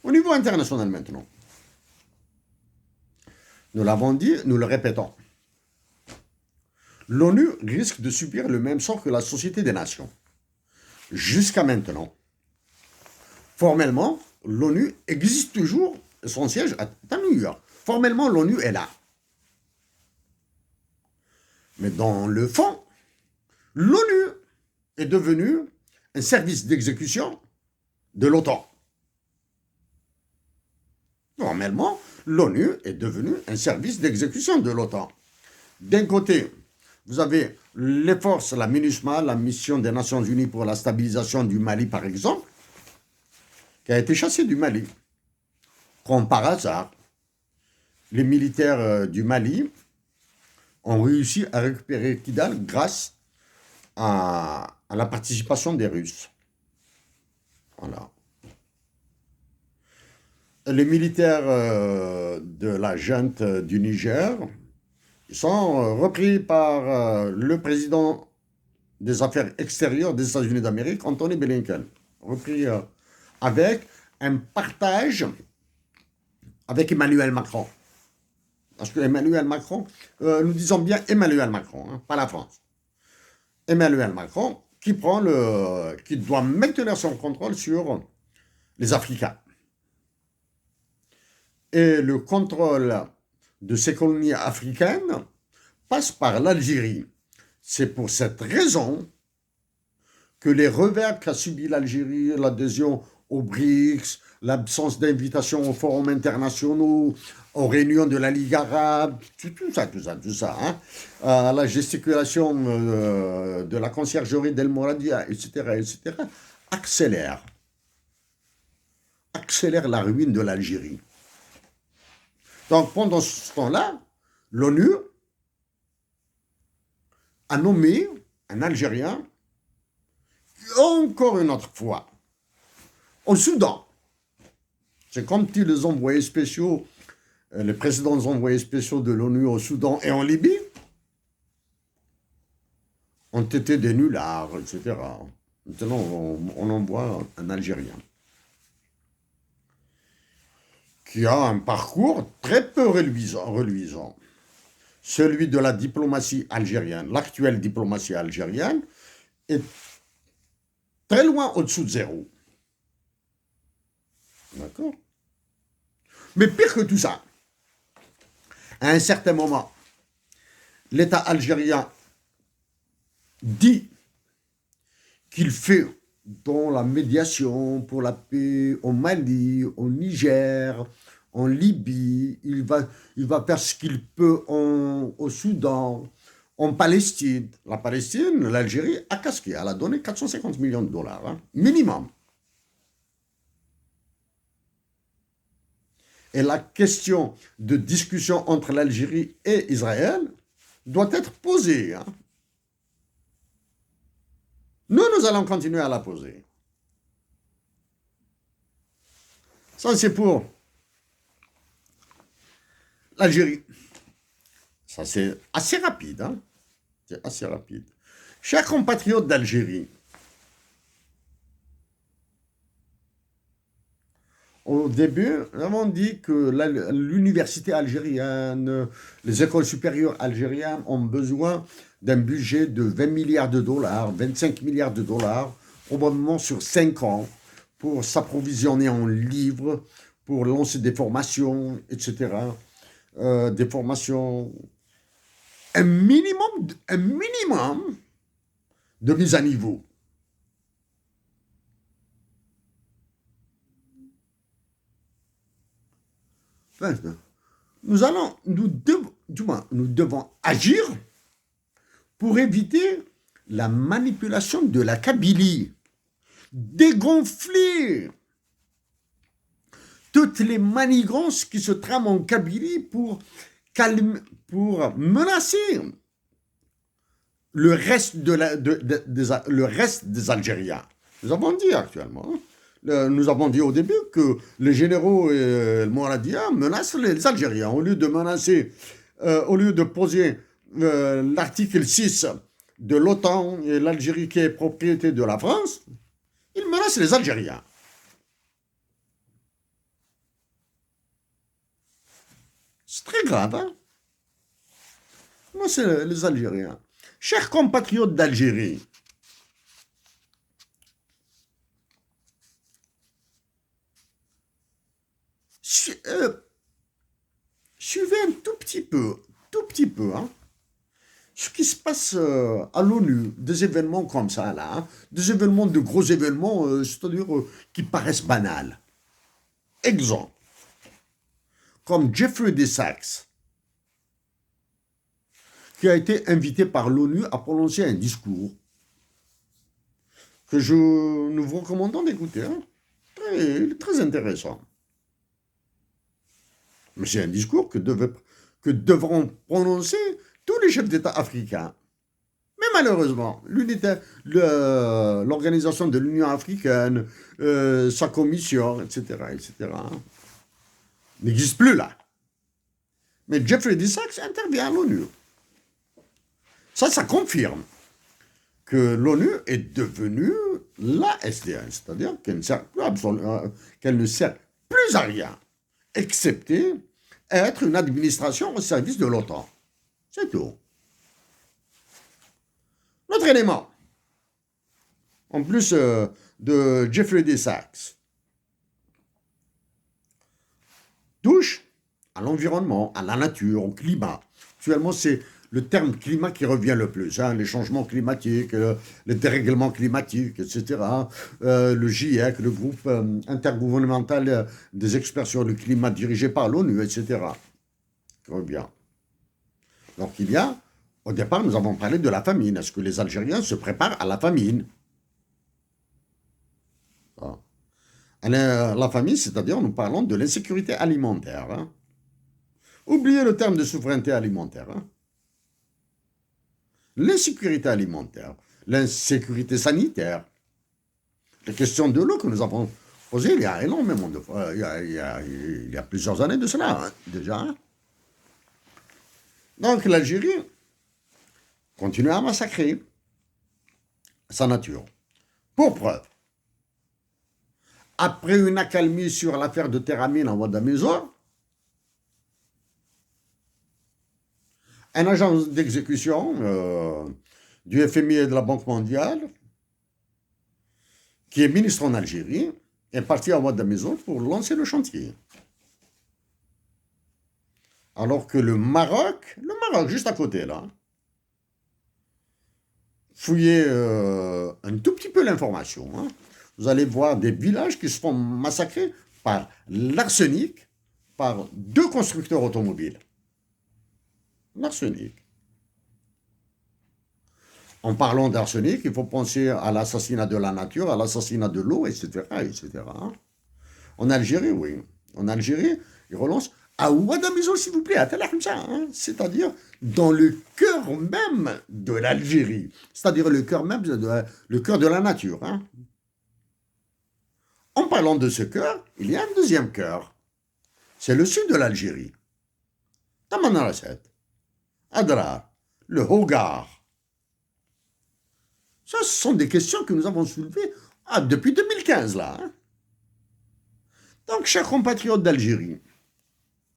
Au niveau international maintenant, nous l'avons dit, nous le répétons, l'ONU risque de subir le même sort que la Société des Nations. Jusqu'à maintenant, formellement, l'ONU existe toujours, son siège est à New York. Formellement, l'ONU est là. Mais dans le fond, l'ONU est devenue un service d'exécution de l'OTAN. Formellement, l'ONU est devenue un service d'exécution de l'OTAN. D'un côté, vous avez les forces, la MINUSMA, la mission des Nations Unies pour la stabilisation du Mali, par exemple, qui a été chassée du Mali. Comme par hasard, les militaires du Mali ont réussi à récupérer Kidal grâce à la participation des Russes. Voilà. Les militaires de la junte du Niger sont repris par le président des Affaires extérieures des États-Unis d'Amérique, Anthony Blinken. Repris avec un partage avec Emmanuel Macron. Parce que Emmanuel Macron, nous disons bien Emmanuel Macron, hein, pas la France. Emmanuel Macron qui doit maintenir son contrôle sur les Africains. Et le contrôle de ces colonies africaines passe par l'Algérie. C'est pour cette raison que les revers qu'a subi l'Algérie, l'adhésion aux BRICS, l'absence d'invitation aux forums internationaux, aux réunions de la Ligue arabe, tout ça, hein, la gesticulation de la conciergerie d'El Mouradia, etc., accélère la ruine de l'Algérie. Donc, pendant ce temps-là, l'ONU a nommé un Algérien, encore une autre fois, au Soudan. C'est comme si les envoyés spéciaux, les précédents envoyés spéciaux de l'ONU au Soudan et en Libye ont été des nullards, etc. Maintenant, on envoie un Algérien qui a un parcours très peu reluisant. Celui de la diplomatie algérienne, l'actuelle diplomatie algérienne, est très loin au-dessous de zéro. D'accord? Mais pire que tout ça, à un certain moment, l'État algérien dit qu'il fait dans la médiation pour la paix au Mali, au Niger, en Libye, il va faire ce qu'il peut au Soudan, en Palestine. La Palestine, l'Algérie a casqué, elle a donné 450 millions de dollars, hein, minimum. Et la question de discussion entre l'Algérie et Israël doit être posée. Hein. Nous allons continuer à la poser. Ça, c'est pour l'Algérie. Ça, c'est assez rapide. Hein. C'est assez rapide. Chers compatriotes d'Algérie, au début, nous avons dit que l'université algérienne, les écoles supérieures algériennes ont besoin d'un budget de 20 milliards de dollars, 25 milliards de dollars, probablement sur 5 ans, pour s'approvisionner en livres, pour lancer des formations, etc. Des formations, un minimum de mise à niveau. Nous devons agir pour éviter la manipulation de la Kabylie, dégonfler toutes les manigances qui se trament en Kabylie pour menacer le reste, le reste des Algériens. Nous avons dit actuellement, nous avons dit au début que les généraux et le Mouradia menacent les Algériens. Au lieu de menacer, au lieu de poser l'article 6 de l'OTAN et l'Algérie qui est propriété de la France, ils menacent les Algériens. C'est très grave, hein? Moi, c'est les Algériens. Chers compatriotes d'Algérie, suivez un tout petit peu, hein, ce qui se passe à l'ONU, des événements comme ça, là, hein, des événements, de gros événements, c'est-à-dire qui paraissent banals. Exemple, comme Jeffrey D. Sachs, qui a été invité par l'ONU à prononcer un discours que nous vous recommandons d'écouter. Hein. Très intéressant. Mais c'est un discours que devront prononcer tous les chefs d'État africains. Mais malheureusement, l'organisation de l'Union africaine, sa commission, etc., n'existe plus là. Mais Jeffrey D. Sachs intervient à l'ONU. Ça confirme que l'ONU est devenue la SDN, c'est-à-dire qu'elle ne sert plus à rien, excepté être une administration au service de l'OTAN. C'est tout. L'autre élément, en plus de Jeffrey D. Sachs, touche à l'environnement, à la nature, au climat. Actuellement, c'est le terme climat qui revient le plus, hein, les changements climatiques, le dérèglement climatique, etc. Le GIEC, le groupe intergouvernemental des experts sur le climat dirigé par l'ONU, etc. Qui revient. Donc au départ, nous avons parlé de la famine. Est-ce que les Algériens se préparent à la famine? La famine, c'est-à-dire nous parlons de l'insécurité alimentaire. Hein. Oubliez le terme de souveraineté alimentaire. Hein. L'insécurité alimentaire, l'insécurité sanitaire, les questions de l'eau que nous avons posées il y a énormément de fois, il y a plusieurs années de cela, hein, déjà. Hein. Donc l'Algérie continue à massacrer sa nature. Pour preuve, après une accalmie sur l'affaire de Teramine en Ouadamezor, un agent d'exécution du FMI et de la Banque mondiale, qui est ministre en Algérie, est parti à Ouadamezor pour lancer le chantier. Alors que le Maroc, juste à côté là, fouillez un tout petit peu l'information. Hein. Vous allez voir des villages qui se font massacrer par l'arsenic, par 2 constructeurs automobiles. L'arsenic. En parlant d'arsenic, il faut penser à l'assassinat de la nature, à l'assassinat de l'eau, etc., etc. En Algérie, oui. En Algérie, ils relancent à Ouadamezor, s'il vous plaît, à Tel Hamza, hein, c'est-à-dire dans le cœur même de l'Algérie, c'est-à-dire le cœur même le cœur de la nature. Hein. En parlant de ce cœur, il y a un deuxième cœur. C'est le sud de l'Algérie. Tamanrasset, Adrar, le Hogar. Ça, ce sont des questions que nous avons soulevées depuis 2015, là. Hein. Donc, chers compatriotes d'Algérie,